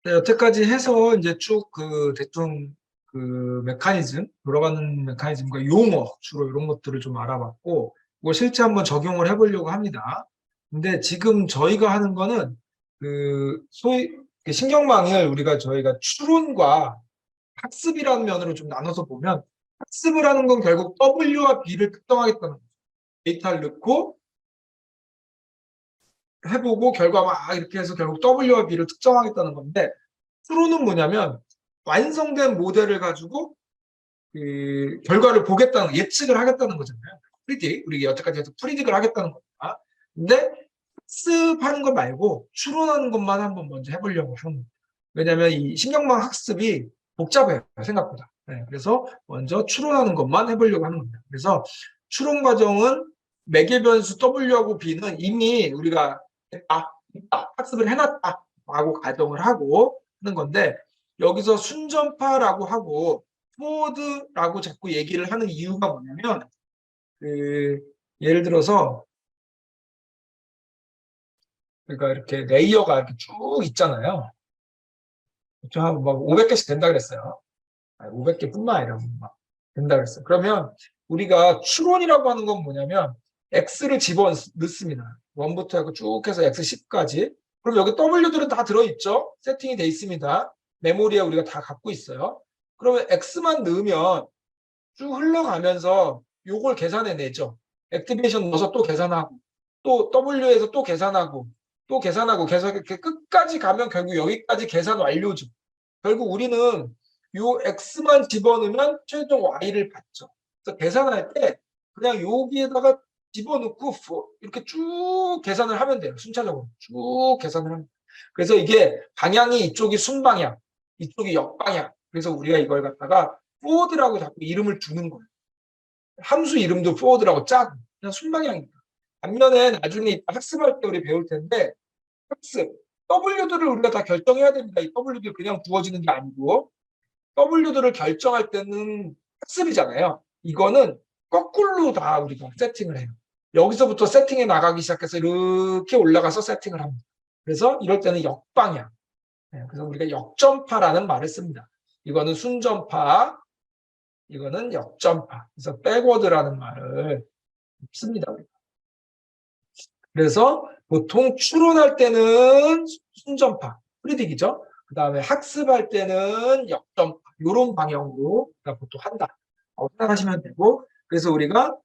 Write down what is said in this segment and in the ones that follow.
네, 여태까지 해서 이제 쭉 그 대충 그 메커니즘, 돌아가는 메커니즘과 용어, 주로 이런 것들을 좀 알아봤고, 이걸 실제 한번 적용을 해보려고 합니다. 근데 지금 저희가 하는 거는 그 소위 그 신경망을 우리가 저희가 추론과 학습이라는 면으로 좀 나눠서 보면, 학습을 하는 건 결국 W와 B를 특정하겠다는 거죠. 데이터를 넣고 해보고 결과 막 이렇게 해서 결국 W와 B를 특정하겠다는 건데, 추론은 뭐냐면 완성된 모델을 가지고 그 결과를 보겠다는, 예측을 하겠다는 거잖아요. 프리딕, 우리 여태까지 해서 프리딕을 하겠다는 겁니다. 근데 학습하는 거 말고 추론하는 것만 한번 먼저 해보려고 하는 겁니다. 왜냐하면 이 신경망 학습이 복잡해요, 생각보다. 네, 그래서 먼저 추론하는 것만 해보려고 하는 겁니다. 그래서 추론 과정은 매개 변수 W하고 B는 이미 우리가 했다, 학습을 해놨다라고 가정을 하고 하는 건데, 여기서 순전파라고 하고 포워드라고 자꾸 얘기를 하는 이유가 뭐냐면, 그 예를 들어서 그러니까 이렇게 레이어가 이렇게 쭉 있잖아요. 막 500개씩 된다 그랬어요. 500개뿐만 아니라 막 된다 그랬어요. 그러면 우리가 추론이라고 하는 건 뭐냐면 x를 집어 넣습니다. 1부터 하고 쭉 해서 x10까지. 그럼 여기 w들은 다 들어있죠? 세팅이 돼 있습니다. 메모리에 우리가 다 갖고 있어요. 그러면 x만 넣으면 쭉 흘러가면서 요걸 계산해 내죠. 액티베이션 넣어서 또 계산하고, 또 W에서 또 계산하고, 또 계산하고, 계속 이렇게 끝까지 가면 결국 여기까지 계산 완료죠. 결국 우리는 요 X만 집어넣으면 최종 Y를 받죠. 그래서 계산할 때 그냥 여기에다가 집어넣고 이렇게 쭉 계산을 하면 돼요. 순차적으로. 쭉 계산을 하면 돼요. 그래서 이게 방향이 이쪽이 순방향, 이쪽이 역방향. 그래서 우리가 이걸 갖다가 포워드라고 자꾸 이름을 두는 거예요. 함수 이름도 포워드라고 짜고 그냥 순방향입니다. 반면에 나중에 학습할 때 우리 배울 텐데, 학습 W들을 우리가 다 결정해야 됩니다. 이 W들 그냥 부어지는 게 아니고 W들을 결정할 때는 학습이잖아요. 이거는 거꾸로 다 우리가 세팅을 해요. 여기서부터 세팅해 나가기 시작해서 이렇게 올라가서 세팅을 합니다. 그래서 이럴 때는 역방향. 그래서 우리가 역전파라는 말을 씁니다. 이거는 순전파, 이거는 역전파. 그래서 백워드라는 말을 씁니다. 그래서 보통 추론할 때는 순전파, 프리딕이죠. 그 다음에 학습할 때는 역전파, 이런 방향으로 보통 한다. 생각하시면 되고, 그래서 우리가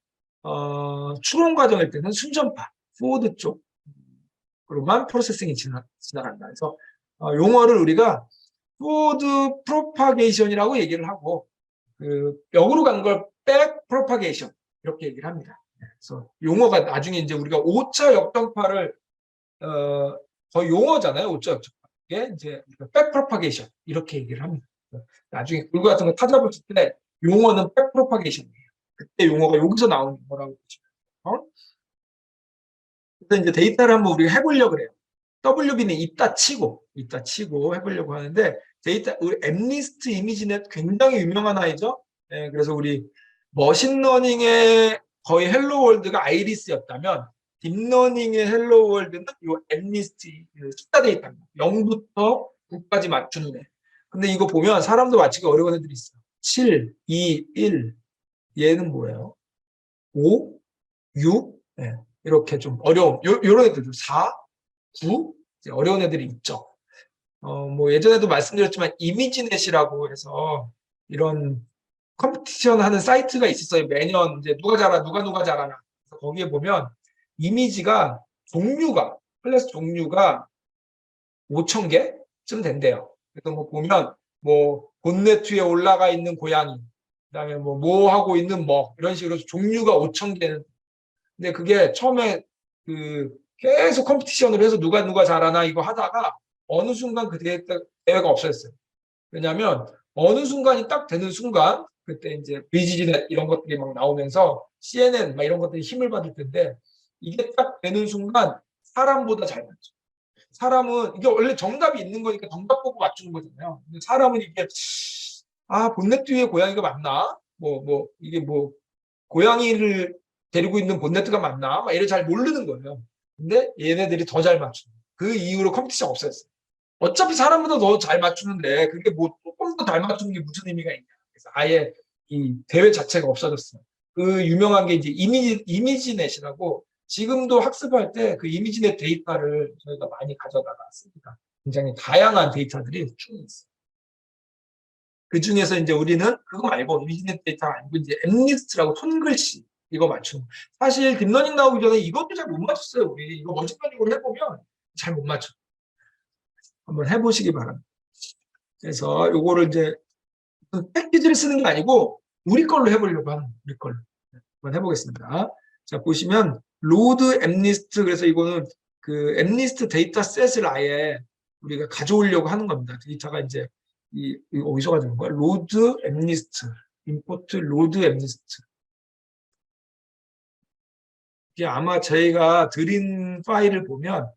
추론 과정일 때는 순전파, 포워드 쪽으로만 프로세싱이 지나간다. 그래서 용어를 우리가 포워드 프로파게이션이라고 얘기를 하고, 그 역으로 가는 걸 백 프로파게이션 이렇게 얘기를 합니다. 그래서 용어가 나중에 이제 우리가 5차 역전파를 거의 용어잖아요. 5차 역전파. 이게 이제 백 프로파게이션 이렇게 얘기를 합니다. 나중에 글과 같은 거 찾아보실 때 용어는 백 프로파게이션이에요. 그때 용어가 여기서 나오는 거라고 보시면. 그래서 이제 데이터를 한번 우리가 해보려고 그래요. WB는 이따 치고 해보려고 하는데, 데이터, 우리 엠니스트 이미지넷 굉장히 유명한 아이죠. 그래서 우리 머신러닝의 거의 헬로월드가 아이리스였다면, 딥러닝의 헬로월드는 이 엠니스트 숫자 데이터입니다. 0부터 9까지 맞추는 애. 근데 이거 보면 사람도 맞추기 어려운 애들이 있어요. 7, 2, 1. 얘는 뭐예요? 5, 6. 이렇게 좀 어려운, 요런 애들도 4, 9. 어려운 애들이 있죠. 뭐 예전에도 말씀드렸지만 이미지넷이라고 해서 이런 컴피티션 하는 사이트가 있었어요. 매년 이제 누가 잘하나. 그래서 거기에 보면 이미지가 클래스 종류가 5천 개쯤 된대요. 그래서 뭐 보면 뭐 본네트 위에 올라가 있는 고양이, 그다음에 뭐 하고 있는 이런 식으로 종류가 5천 개는. 근데 그게 처음에 그 계속 컴피티션을 해서 누가 잘하나 이거 하다가 어느 순간 그 대회가 없어졌어요. 왜냐하면 어느 순간이 딱 되는 순간, 그때 이제 비지지넷 이런 것들이 막 나오면서 CNN 막 이런 것들이 힘을 받을 텐데, 이게 딱 되는 순간 사람보다 잘 맞죠. 사람은 이게 원래 정답이 있는 거니까 정답 보고 맞추는 거잖아요. 근데 사람은 이게 본네트 위에 고양이가 맞나? 이게 고양이를 데리고 있는 본네트가 맞나? 막 이래 잘 모르는 거예요. 근데 얘네들이 더 잘 맞추는. 그 이후로 컴퓨터가 없어졌어요. 어차피 사람보다 더 잘 맞추는데 그게 뭐 조금 더 잘 맞추는 게 무슨 의미가 있냐. 그래서 아예 이 대회 자체가 없어졌어요. 그 유명한 게 이제 이미지넷이라고 지금도 학습할 때 그 이미지넷 데이터를 저희가 많이 가져다가 씁니다. 굉장히 다양한 데이터들이 쭉 있어요. 그 중에서 이제 우리는 그거 말고 이미지넷 데이터 아니고 이제 엠리스트라고 손글씨 이거 맞추는 거. 사실 딥러닝 나오기 전에 이것도 잘 못 맞췄어요. 우리 이거 머신러닝으로 해보면 잘 못 맞춰. 한번 해보시기 바랍니다. 그래서 요거를 이제 패키지를 쓰는 게 아니고 우리 걸로 해보려고 하는 우리 걸로 한번 해보겠습니다. 자 보시면 로드 엠리스트 그래서 이거는 그 엠리스트 데이터셋을 아예 우리가 가져오려고 하는 겁니다. 데이터가 이제 이 어디서 가져온 거야? 로드 엠리스트 임포트 로드 엠리스트 이게 아마 저희가 드린 파일을 보면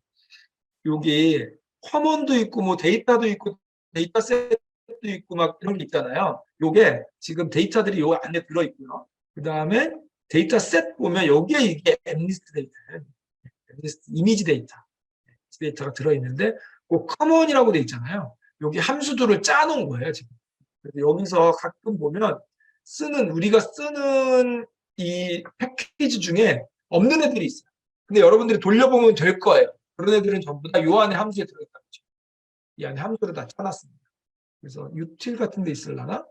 여기 커먼도 있고 뭐 데이터도 있고 데이터셋도 있고 막 이런 게 있잖아요. 요게 지금 데이터들이 요 안에 들어 있고요. 그 다음에 데이터셋 보면 여기에 이게 엠리스트 데이터예요. 엠리스트 이미지 데이터가 들어 있는데 그 커먼이라고 돼 있잖아요. 여기 함수들을 짜놓은 거예요 지금. 그래서 여기서 가끔 보면 우리가 쓰는 이 패키지 중에 없는 애들이 있어요. 근데 여러분들이 돌려보면 될 거예요. 그런 애들은 전부 다 요 안에 함수에 들어있다는 거죠. 이 안에 함수를 다 쳐놨습니다. 그래서 유틸 같은 데 있으려나?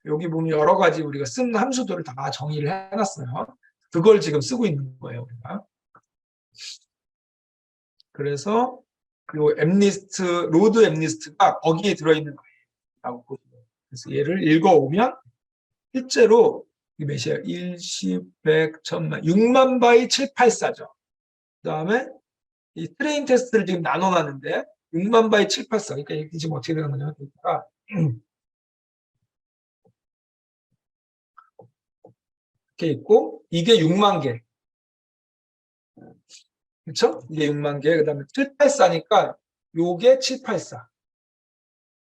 여기 보면 여러 가지 우리가 쓴 함수들을 다 정의를 해놨어요. 그걸 지금 쓰고 있는 거예요, 우리가. 그래서 요 엠리스트, 로드 엠리스트가 거기에 들어있는 거예요. 라고 보시면. 그래서 얘를 읽어오면 실제로 이 몇이에요? 1, 10, 100, 1000만, 6만 바이 784죠. 그 다음에 이 트레인 테스트를 지금 나눠놨는데 6만 바이 784. 그러니까 이게 지금 어떻게 되는 거냐면 이렇게 있고 이게 6만 개. 그렇죠? 이게 6만 개. 그다음에 784니까 요게 784.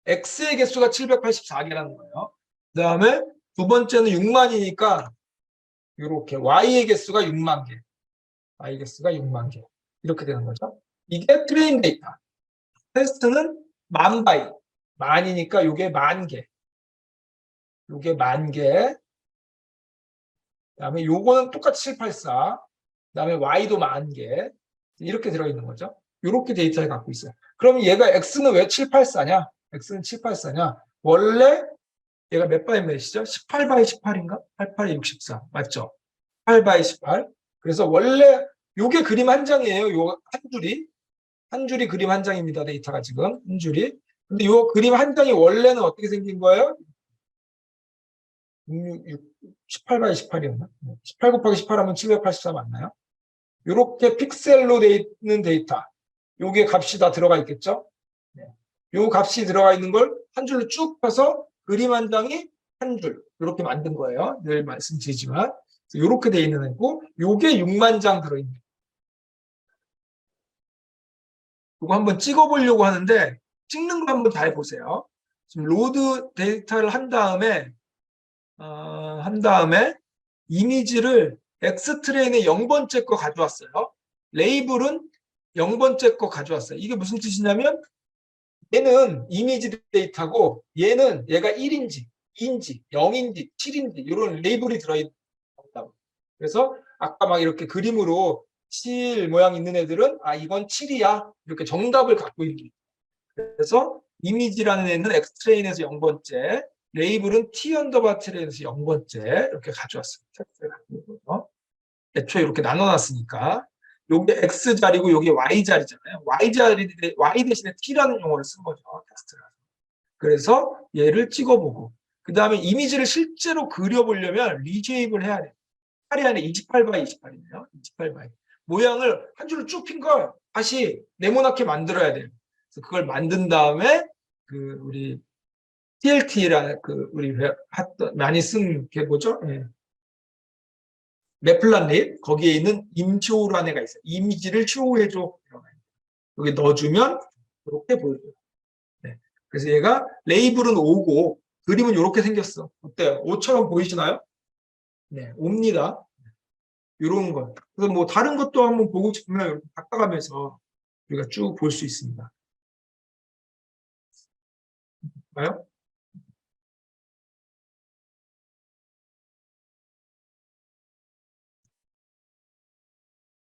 X의 개수가 784개라는 거예요. 그다음에 두 번째는 6만이니까 이렇게 Y의 개수가 6만 개. Y 개수가 6만 개. 이렇게 되는 거죠. 이게 트레인 데이터. 테스트는 만 바이. 만이니까 요게 만 개. 요게 만 개. 그다음에 요거는 똑같이 784. 그다음에 Y도 만 개. 이렇게 들어있는 거죠. 이렇게 데이터를 갖고 있어요. 그럼 얘가 X는 왜 784냐? X는 784냐? 원래 얘가 몇 바이 몇이죠? 18 바이 18인가? 88이 64. 맞죠? 8 바이 18. 그래서 원래 요게 그림 한 장이에요. 요 한 줄이. 한 줄이 그림 한 장입니다. 데이터가 지금. 한 줄이. 근데 요 그림 한 장이 원래는 어떻게 생긴 거예요? 18 바이 18이었나? 18 곱하기 18 하면 784 맞나요? 이렇게 픽셀로 되어 있는 데이터. 요게 값이 다 들어가 있겠죠? 요 값이 들어가 있는 걸 한 줄로 쭉 펴서 그림 한 장이 한 줄. 이렇게 만든 거예요. 늘 말씀드리지만. 이렇게 되어 있는 애고, 요게 6만 장 들어있는. 이거 한번 찍어보려고 하는데, 찍는 거 한번 잘 보세요. 지금 로드 데이터를 한 다음에 이미지를 X트레인의 0번째 거 가져왔어요. 레이블은 0번째 거 가져왔어요. 이게 무슨 뜻이냐면 얘는 이미지 데이터고 얘가 1인지, 2인지, 0인지, 7인지 이런 레이블이 들어있는 겁니다. 그래서 아까 막 이렇게 그림으로 7 모양 있는 애들은 이건 7이야 이렇게 정답을 갖고 있는 거예요. 그래서 이미지라는 애는 X트레인에서 0번째, 레이블은 T 언더바 트레인에서 0번째 이렇게 가져왔어요. 애초에 이렇게 나눠놨으니까 요게 X 자리고 요게 Y 자리잖아요. Y 대신에 T라는 용어를 쓴 거죠. 텍스트를. 그래서 얘를 찍어보고 그 다음에 이미지를 실제로 그려보려면 리쉐입을 해야 돼요. 8이 아니라 28 바이 28이네요. 28 바이. 모양을 한 줄로 쭉 핀 걸 다시 네모나게 만들어야 돼요. 그래서 그걸 만든 다음에 그 우리 TLT라는 그 우리 많이 쓴 게 뭐죠? 예. 매플란릿 거기에 있는 임치호라는 애가 있어요. 이미지를 치호해줘. 여기 넣어주면 이렇게 보여줘요. 네. 그래서 얘가 레이블은 5고 그림은 이렇게 생겼어. 어때요? 5처럼 보이시나요? 네, 옵니다. 이런 것. 그래서 뭐 다른 것도 한번 보고 싶으면 이렇게 바꿔가면서 우리가 쭉 볼 수 있습니다. 볼까요?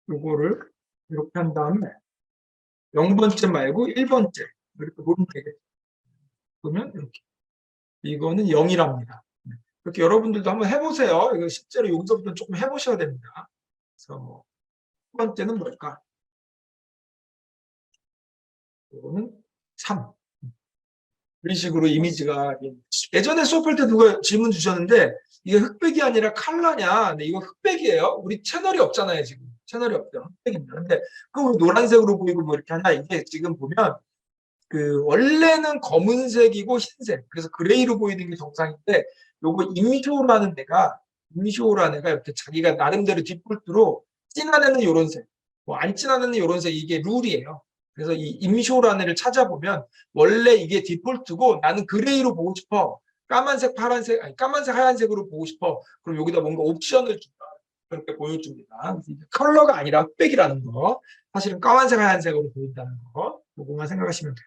요거를 이렇게 한 다음에 0번째 말고 1번째 이렇게 보면 되겠죠. 그러면 이렇게 이거는 0이랍니다. 이렇게 여러분들도 한번 해보세요. 이거 실제로 여기서부터 조금 해보셔야 됩니다. 그래서 뭐, 첫 번째는 뭘까? 이거는 3. 이런 식으로 이미지가 예전에 수업할 때 누가 질문 주셨는데 이게 흑백이 아니라 칼라냐? 근데 이거 흑백이에요. 우리 채널이 없잖아요, 지금. 채널이 없죠. 흑백입니다. 근데 그럼 노란색으로 보이고 뭐 이렇게 하냐? 이게 지금 보면 그 원래는 검은색이고 흰색. 그래서 그레이로 보이는 게 정상인데 요거 임쇼라는 애가 이렇게 자기가 나름대로 디폴트로 진한 애는 요런 색, 뭐 안 진한 애는 요런 색 이게 룰이에요. 그래서 이 임쇼라는 애를 찾아보면 원래 이게 디폴트고 나는 그레이로 보고 싶어. 까만색, 파란색, 아니 까만색, 하얀색으로 보고 싶어. 그럼 여기다 뭔가 옵션을 준다. 그렇게 보여줍니다. 컬러가 아니라 흑백이라는 거. 사실은 까만색, 하얀색으로 보인다는 거. 그거만 생각하시면 돼요.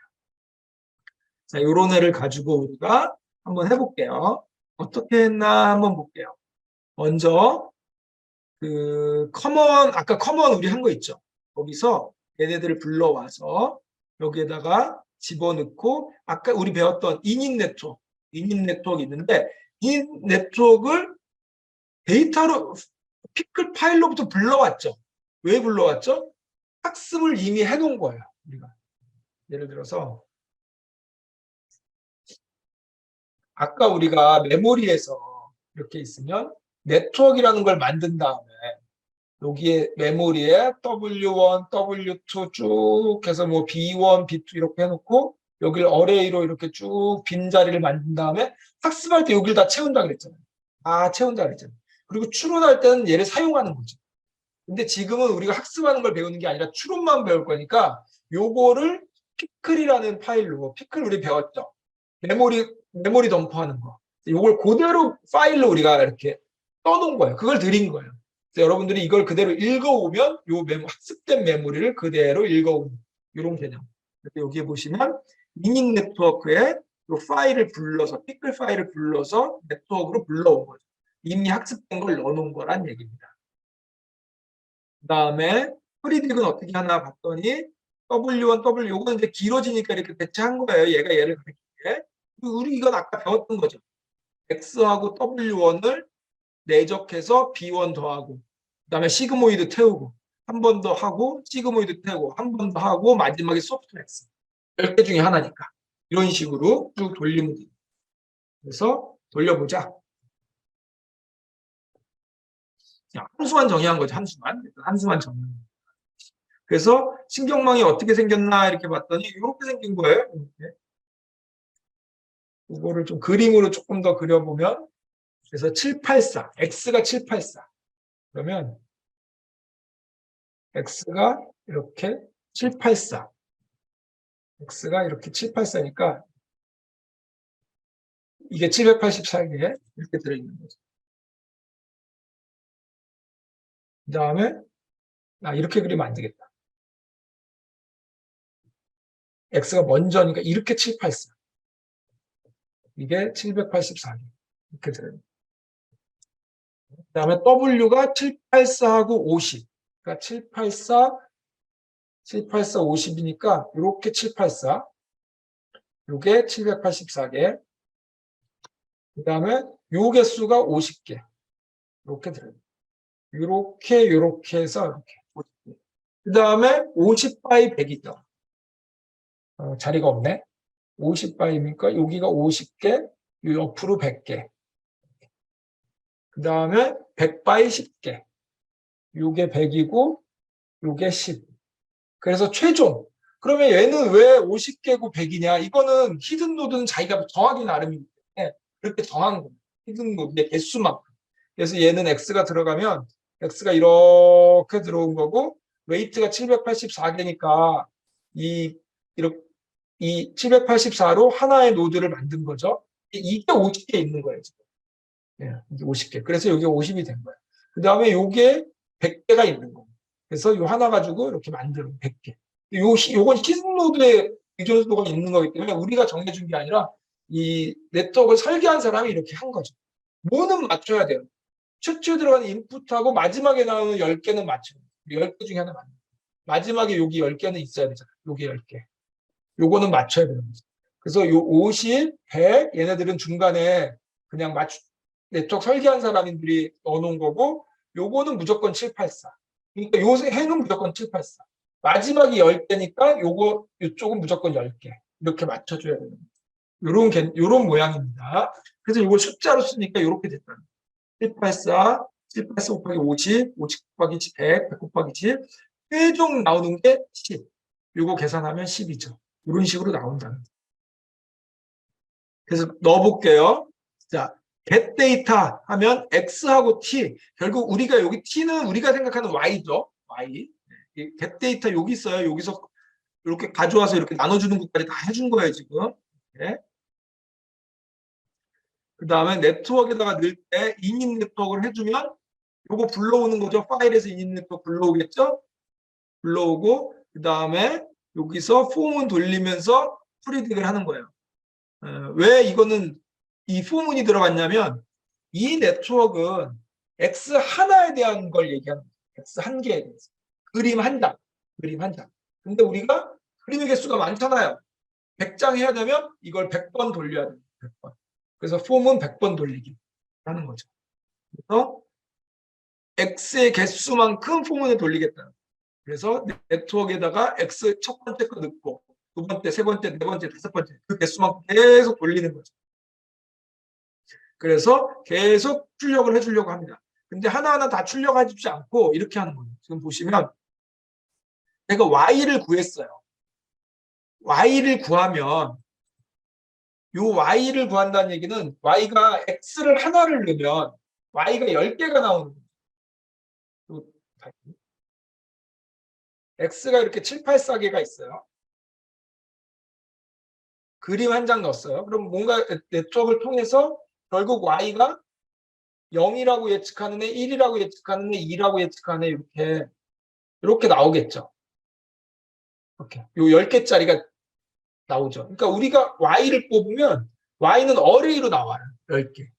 자, 요런 애를 가지고 우리가 한번 해볼게요. 어떻게 했나 한번 볼게요. 먼저 아까 커먼 우리 한 거 있죠. 거기서 얘네들을 불러와서 여기에다가 집어넣고 아까 우리 배웠던 인인 네트워크 있는데 인인 네트워크를 데이터로 피클 파일로부터 불러왔죠. 왜 불러왔죠? 학습을 이미 해놓은 거예요. 우리가 예를 들어서 아까 우리가 메모리에서 이렇게 있으면 네트워크라는 걸 만든 다음에 여기에 메모리에 W1, W2 쭉 해서 뭐 B1, B2 이렇게 해놓고 여기를 어레이로 이렇게 쭉 빈자리를 만든 다음에 학습할 때 여기를 다 채운다 그랬잖아요. 채운다 그랬잖아요. 그리고 추론할 때는 얘를 사용하는 거죠. 근데 지금은 우리가 학습하는 걸 배우는 게 아니라 추론만 배울 거니까 요거를 피클이라는 파일로, 피클 우리 배웠죠. 메모리 덤프하는 거. 요걸 그대로 파일로 우리가 이렇게 떠놓은 거예요. 그걸 드린 거예요. 그래서 여러분들이 이걸 그대로 읽어오면 요 학습된 메모리를 그대로 읽어오는 이런 개념. 여기에 보시면 인인 네트워크에 요 파일을 불러서 피클 파일을 불러서 네트워크로 불러온 거죠. 이미 학습된 걸 넣어놓은 거란 얘기입니다. 그 다음에 프리딕은 어떻게 하나 봤더니 W1, W 요거는 이제 길어지니까 이렇게 대체한 거예요. 얘가 얘를 가리키게. 우리 이건 아까 배웠던 거죠. X하고 W1을 내적해서 B1 더하고 그다음에 시그모이드 태우고 한 번 더 하고 시그모이드 태우고 한 번 더 하고 마지막에 소프트 X 10개 중에 하나니까 이런 식으로 쭉 돌리면 돼요. 그래서 돌려보자. 함수만 정의한 거죠. 함수만 정의한. 그래서 신경망이 어떻게 생겼나 이렇게 봤더니 이렇게 생긴 거예요. 이렇게. 이거를 좀 그림으로 조금 더 그려보면 그래서 784, X가 784. 그러면 X가 이렇게 784. X가 이렇게 784니까 이게 784개 이렇게 들어있는 거죠. 그 다음에 이렇게 그리면 안 되겠다. X가 먼저니까 이렇게 784. 이게 784개 이렇게 들어있는 그 다음에 W가 784하고 50. 그러니까 784, 50이니까 이렇게 784. 이게 784개. 그 다음에 요 개수가 50개. 이렇게 들어요. 이렇게 해서 이렇게. 그 다음에 50바이 100이죠. 자리가 없네. 50바이니까 여기가 50개, 옆으로 100개. 그 다음에 100바이 10개. 요게 100이고 요게 10. 그래서 최종. 그러면 얘는 왜 50개고 100이냐? 이거는 히든 노드는 자기가 정하기 나름이기 때문에 그렇게 정한 거예요. 히든 노드의 개수만큼. 그래서 얘는 X가 들어가면 X가 이렇게 들어온 거고 웨이트가 784개니까 이렇게 이 784로 하나의 노드를 만든 거죠. 이게 50개 있는 거예요. 지금. 예, 이게 50개. 그래서 여기 50이 된 거예요. 그 다음에 요게 100개가 있는 거예요. 그래서 요 하나 가지고 이렇게 만드는 100개. 요건 히든 노드의 의존도가 있는 거기 때문에 우리가 정해준 게 아니라 이 네트워크를 설계한 사람이 이렇게 한 거죠. 뭐는 맞춰야 돼요. 최초에 들어가는 인풋하고 마지막에 나오는 10개는 맞춰요. 10개 중에 하나 맞는 거예요. 마지막에 여기 10개는 있어야 되잖아요. 여기 10개. 요거는 맞춰야 되는 거죠. 그래서 요 50, 100 얘네들은 중간에 그냥 네트워크 설계한 사람들이 넣어놓은 거고 요거는 무조건 784. 그러니까 요 해는 무조건 784. 마지막이 10개니까 요쪽은 무조건 10개. 이렇게 맞춰줘야 되는 거예요. 요런 모양입니다. 그래서 이걸 숫자로 쓰니까 이렇게 됐다. 784, 784 곱하기 50, 50 곱하기 100, 100 곱하기 10. 최종 나오는 게 10. 요거 계산하면 10이죠. 이런 식으로 나온다는 거예요. 그래서 넣어볼게요. 자, get data 하면 x하고 t. 결국 우리가 여기 t는 우리가 생각하는 y죠. y. get data 여기 있어요. 여기서 이렇게 가져와서 이렇게 나눠주는 것까지 다 해준 거예요, 지금. 네. 그 다음에 네트워크에다가 넣을 때 init 네트워크를 해주면 요거 불러오는 거죠. 파일에서 init 네트워크 불러오겠죠? 불러오고 그 다음에 여기서 폼은 돌리면서 프리딕을 하는 거예요. 왜 이거는 이 포문이 들어갔냐면 이 네트워크는 X 하나에 대한 걸 얘기하는 거예요. X 한 개에 대해서. 그림 한 장. 그림 한 장. 근데 우리가 그림의 개수가 많잖아요. 100장 해야 되면 이걸 100번 돌려야 돼요. 100번. 그래서 폼은 100번 돌리기 하는 거죠. 그래서 X의 개수만큼 폼을 돌리겠다. 그래서 네트워크에다가 X 첫 번째 거 넣고 두 번째, 세 번째, 네 번째, 다섯 번째 그 개수만큼 계속 돌리는 거죠. 그래서 계속 출력을 해주려고 합니다. 근데 하나하나 다 출력하지 않고 이렇게 하는 거예요. 지금 보시면 내가 y를 구했어요. y를 구하면 요 y를 구한다는 얘기는 y가 x를 하나를 넣으면 y가 10개가 나오는 거예요. x가 이렇게 7, 8, 4개가 있어요. 그림 한 장 넣었어요. 그럼 뭔가 네트워크를 통해서 결국 y가 0이라고 예측하는 애, 1이라고 예측하는 애, 2라고 예측하는 애 이렇게 나오겠죠. 이렇게 요 10개짜리가 나오죠. 그러니까 우리가 y를 뽑으면 y는 어레이로 나와요. 10개.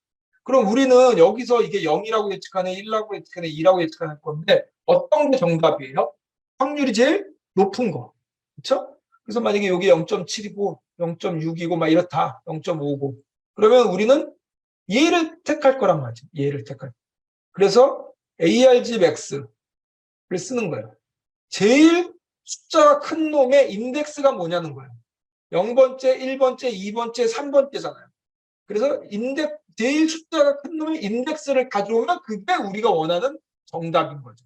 그럼 우리는 여기서 이게 0이라고 예측하네, 1이라고 예측하네, 2라고 예측하는 건데 어떤 게 정답이에요? 확률이 제일 높은 거. 그렇죠? 그래서 만약에 여기 0.7이고 0.6이고 막 이렇다. 0.5고. 그러면 우리는 얘를 택할 거란 말이죠. 얘를 택할. 그래서 ARG max를 쓰는 거예요. 제일 숫자가 큰 놈의 인덱스가 뭐냐는 거예요. 0번째, 1번째, 2번째, 3번째잖아요. 그래서 제일 숫자가 큰 놈의 인덱스를 가져오면 그게 우리가 원하는 정답인 거죠.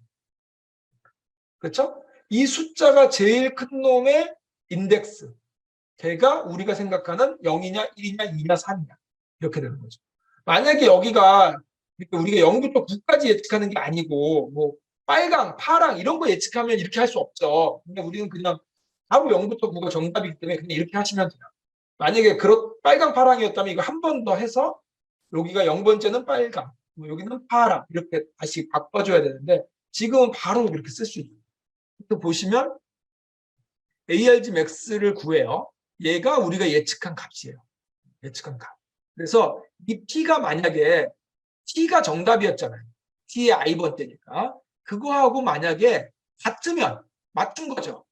그렇죠? 이 숫자가 제일 큰 놈의 인덱스. 걔가 우리가 생각하는 0이냐, 1이냐, 2냐, 3이냐. 이렇게 되는 거죠. 만약에 여기가 우리가 0부터 9까지 예측하는 게 아니고 뭐 빨강, 파랑 이런 거 예측하면 이렇게 할 수 없죠. 근데 우리는 그냥 바로 0부터 9가 정답이기 때문에 그냥 이렇게 하시면 돼요. 만약에 빨강, 파랑이었다면 이거 한 번 더 해서 여기가 0번째는 빨강, 뭐 여기는 파랑 이렇게 다시 바꿔줘야 되는데 지금은 바로 이렇게 쓸 수 있어요. 또 보시면 ARG max를 구해요. 얘가 우리가 예측한 값이에요. 예측한 값. 그래서 이 T가 만약에 T가 정답이었잖아요. T의 I번째니까. 그거하고 만약에 같으면 맞춘 거죠.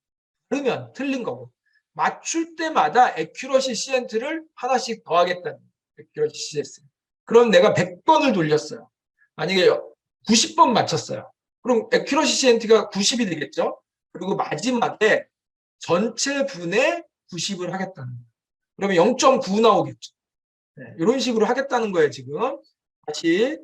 그러면 틀린 거고. 맞출 때마다 accuracy CNT를 하나씩 더하겠다는 accuracy CNT. 그럼 내가 100번을 돌렸어요. 만약에 90번 맞췄어요. 그럼 accuracy CNT가 90이 되겠죠. 그리고 마지막에 전체 분의 90을 하겠다는 거예요. 그러면 0.9 나오겠죠. 네, 이런 식으로 하겠다는 거예요, 지금. 다시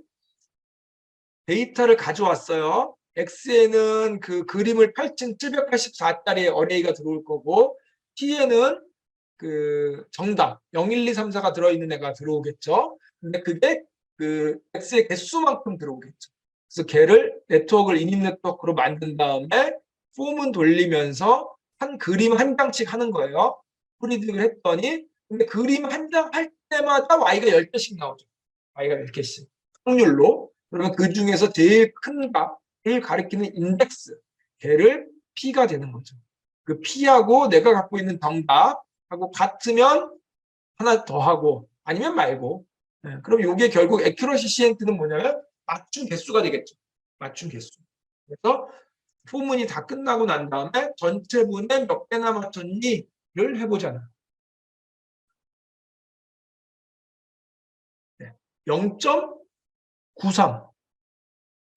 데이터를 가져왔어요. X에는 그 그림을 펼친 784짜리 어레이가 들어올 거고, T에는 그 정답 0, 1, 2, 3, 4가 들어있는 애가 들어오겠죠. 근데 그게 그 X의 개수만큼 들어오겠죠. 그래서 걔를 네트워크를 인입 네트워크로 만든 다음에 폼은 돌리면서 한 그림 한 장씩 하는 거예요. 프리딩을 했더니 근데 그림 한 장 할 때마다 Y가 10개씩 나오죠. Y가 10개씩. 확률로. 그러면 그 중에서 제일 큰 값을 가리키는 인덱스, 걔를 P가 되는 거죠. 그 P하고 내가 갖고 있는 정답하고 같으면 하나 더 하고 아니면 말고. 그럼 이게 결국 액큐러시 CNT는 뭐냐면 맞춤 개수가 되겠죠. 맞춤 개수. 그래서 포문이 다 끝나고 난 다음에 전체 분에 몇 개나 맞췄니를 해보잖아. 0.93.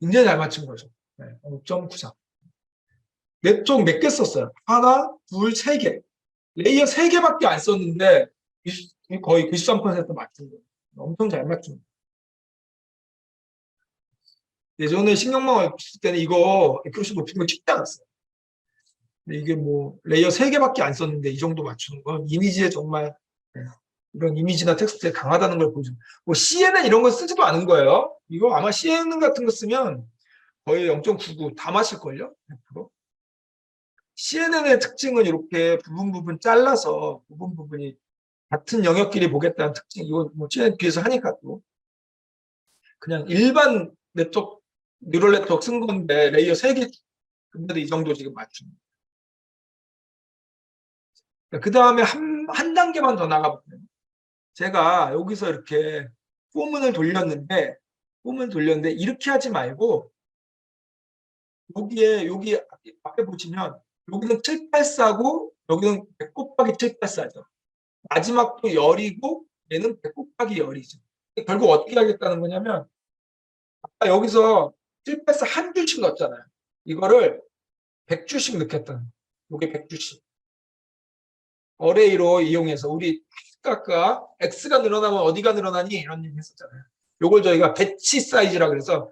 굉장히 잘 맞춘 거죠. 0.93. 네트워크 몇 개 썼어요? 하나, 둘, 세 개. 레이어 세 개밖에 안 썼는데 거의 93% 맞춘 거예요. 엄청 잘 맞춘 거예요. 예전에 신경망을 붙일 때는 이거 액큐러시 높이는 거 쉽지 않았어요. 근데 이게 뭐 레이어 3개밖에 안 썼는데 이 정도 맞추는 건 이미지에 정말 이런 이미지나 텍스트에 강하다는 걸 보여줍니다. 뭐 CNN 이런 거 쓰지도 않은 거예요. 이거 아마 CNN 같은 거 쓰면 거의 0.99 다 맞을걸요? 100%. CNN의 특징은 이렇게 부분 잘라서 부분이 같은 영역끼리 보겠다는 특징. 이거 뭐 CNN 비해서 하니까 또 그냥 일반 네트워크 뉴럴 네트워크 쓴 건데 레이어 3개 근데도 이 정도 지금 맞춥니다. 그 다음에 한 단계만 더 나가볼게요. 제가 여기서 이렇게 포문을 돌렸는데 이렇게 하지 말고 여기 앞에 보시면 여기는 7, 8, 4고 여기는 100 곱하기 7, 8, 4죠. 마지막도 열이고 얘는 100 곱하기 열이죠. 결국 어떻게 하겠다는 거냐면 아까 여기서 7, 8, 4 한 줄씩 넣었잖아요. 이거를 100줄씩 넣겠다는 거예요. 이게 100줄씩. 어레이로 이용해서 우리 아까 X가 늘어나면 어디가 늘어나니 이런 얘기 했었잖아요. 요걸 저희가 배치 사이즈라 그래서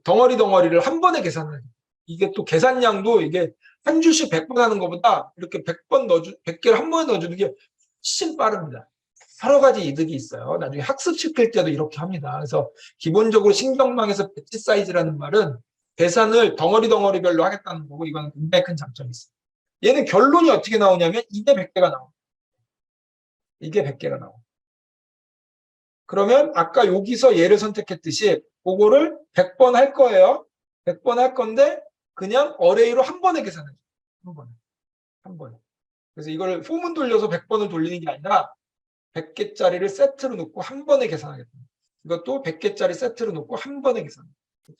덩어리를 한 번에 계산을 해요. 이게 또 계산량도 이게 한 줄씩 100번 하는 것보다 이렇게 100번 100개를 한 번에 넣어주는 게 훨씬 빠릅니다. 여러 가지 이득이 있어요. 나중에 학습 시킬 때도 이렇게 합니다. 그래서 기본적으로 신경망에서 배치 사이즈라는 말은 계산을 덩어리별로 하겠다는 거고 이건 굉장히 큰 장점이 있어요. 얘는 결론이 어떻게 나오냐면 이게 100개가 나옵니다. 이게 100개가 나옵니다. 그러면 아까 여기서 얘를 선택했듯이 그거를 100번 할 거예요. 100번 할 건데 그냥 어레이로 한 번에 계산해요. 한 번에. 그래서 이걸 포문 돌려서 100번을 돌리는 게 아니라 100개짜리를 세트로 놓고 한 번에 계산하겠다. 이것도 100개짜리 세트로 놓고 한 번에 계산.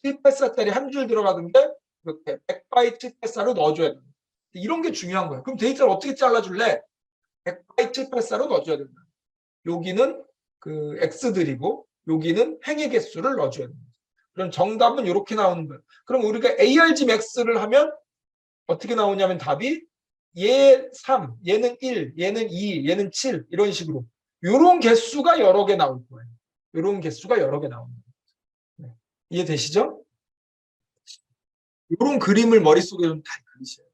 784짜리 한 줄 들어가던 게 이렇게 100바이 784로 넣어줘야 됩니다. 이런 게 중요한 거예요. 그럼 데이터를 어떻게 잘라줄래? 100바이 784로 넣어줘야 된다. 여기는 그 x들이고 여기는 행의 개수를 넣어줘야 됩니다. 그럼 정답은 이렇게 나오는 거예요. 그럼 우리가 ARG max를 하면 어떻게 나오냐면 답이 얘 3, 얘는 1, 얘는 2, 얘는 7 이런 식으로 이런 개수가 여러 개 나올 거예요. 이런 개수가 여러 개 나옵니다. 네. 이해되시죠? 이런 그림을 머릿속에 좀 잘 그리셔야 돼요.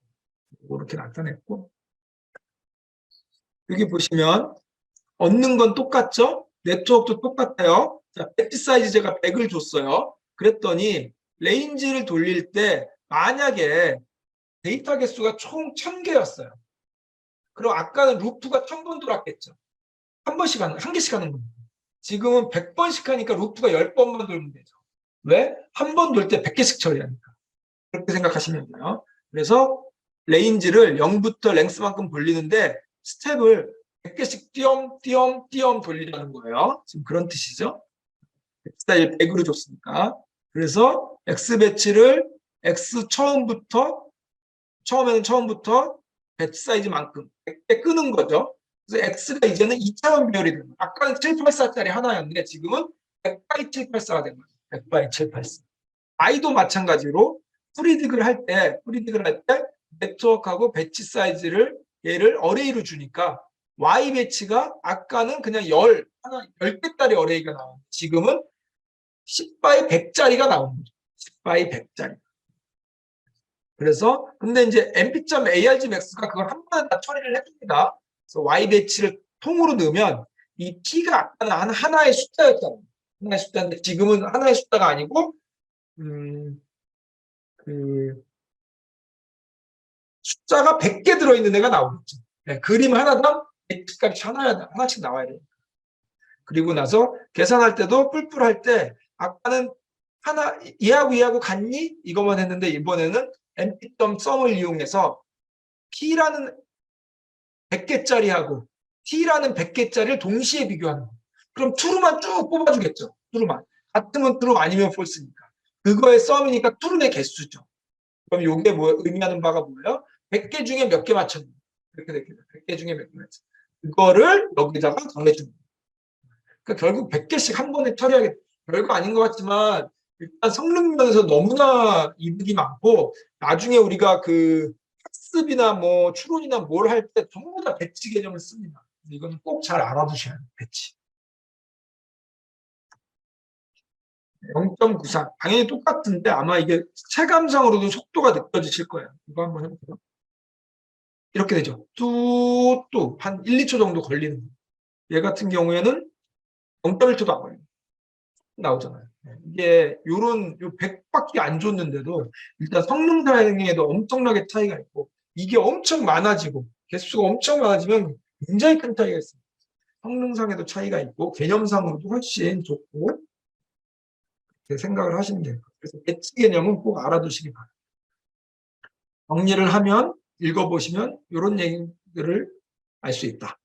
이렇게 나타냈고 여기 보시면 얻는 건 똑같죠? 네트워크도 똑같아요. 자, 배치 사이즈 제가 100을 줬어요. 그랬더니 레인지를 돌릴 때 만약에 데이터 개수가 총 1000개였어요. 그럼 아까는 루프가 1000번 돌았겠죠. 한 개씩 하는 겁니다. 지금은 100번씩 하니까 루프가 10번만 돌면 되죠. 왜? 한 번 돌 때 100개씩 처리하니까. 그렇게 생각하시면 돼요. 그래서 레인지를 0부터 랭스만큼 돌리는데 스텝을 100개씩 띄엄 돌리라는 거예요. 지금 그런 뜻이죠. 스타일 100으로 줬으니까. 그래서 X 배치를 X 처음부터 배치 사이즈만큼 100개 끄는 거죠. 그래서 X가 이제는 2차원 비율이 됩니다. 아까는 784짜리 하나였는데 지금은 100바이 784가 된 거예요. 100바이 784. I도 마찬가지로 프리딕을 할 때 네트워크하고 배치 사이즈를 얘를 어레이로 주니까 Y 배치가 아까는 그냥 10개짜리 어레이가 나오는데 지금은 10바이 100짜리가 나오는 거죠. 10바이 100짜리. 그래서 근데 이제 mp.arg max가 그걸 한 번에 다 처리를 해줍니다. 그래서 Y 배치를 통으로 넣으면 이 P가 아까는 하나의 숫자였잖아요. 하나의 숫자인데 지금은 하나의 숫자가 아니고 그 숫자가 100개 들어있는 애가 나오겠죠. 네, 그림 하나당 100값이 하나씩 나와야 돼요. 그리고 나서 계산할 때도 뿔뿔할 때 아까는 얘하고 같니? 이것만 했는데 이번에는 mp.sum을 이용해서 P라는 100개짜리하고 t라는 100개짜리를 동시에 비교하는 거예요. 그럼 true만 쭉 뽑아주겠죠. true만. 같으면 true 아니면 false니까. 그거의 썸이니까 true의 개수죠. 그럼 이게 의미하는 바가 뭐예요? 100개 중에 몇 개 맞췄냐. 이렇게 되겠죠. 100개 중에 몇 개 맞췄냐. 그거를 여기다가 더해주는 거예요. 그러니까 결국 100개씩 한 번에 처리하게, 별거 아닌 것 같지만 일단 성능면에서 너무나 이득이 많고, 나중에 우리가 그 학습이나 뭐 추론이나 뭘 할 때 전부 다 배치 개념을 씁니다. 이건 꼭 잘 알아두셔야 돼요. 배치. 0.93. 당연히 똑같은데 아마 이게 체감상으로도 속도가 느껴지실 거예요. 이거 한번 해볼게요. 이렇게 되죠. 뚜뚜 한 1, 2초 정도 걸리는 거예요. 얘 같은 경우에는 0.1초도 안 걸려요. 나오잖아요. 이게 요런 100밖에 안 줬는데도 일단 성능상에도 엄청나게 차이가 있고, 이게 엄청 많아지고 개수가 엄청 많아지면 굉장히 큰 차이가 있습니다. 성능상에도 차이가 있고 개념상으로도 훨씬 좋고, 이렇게 생각을 하시면 돼요. 그래서 배치 개념은 꼭 알아두시기 바랍니다. 정리를 하면, 읽어보시면 이런 얘기들을 알 수 있다.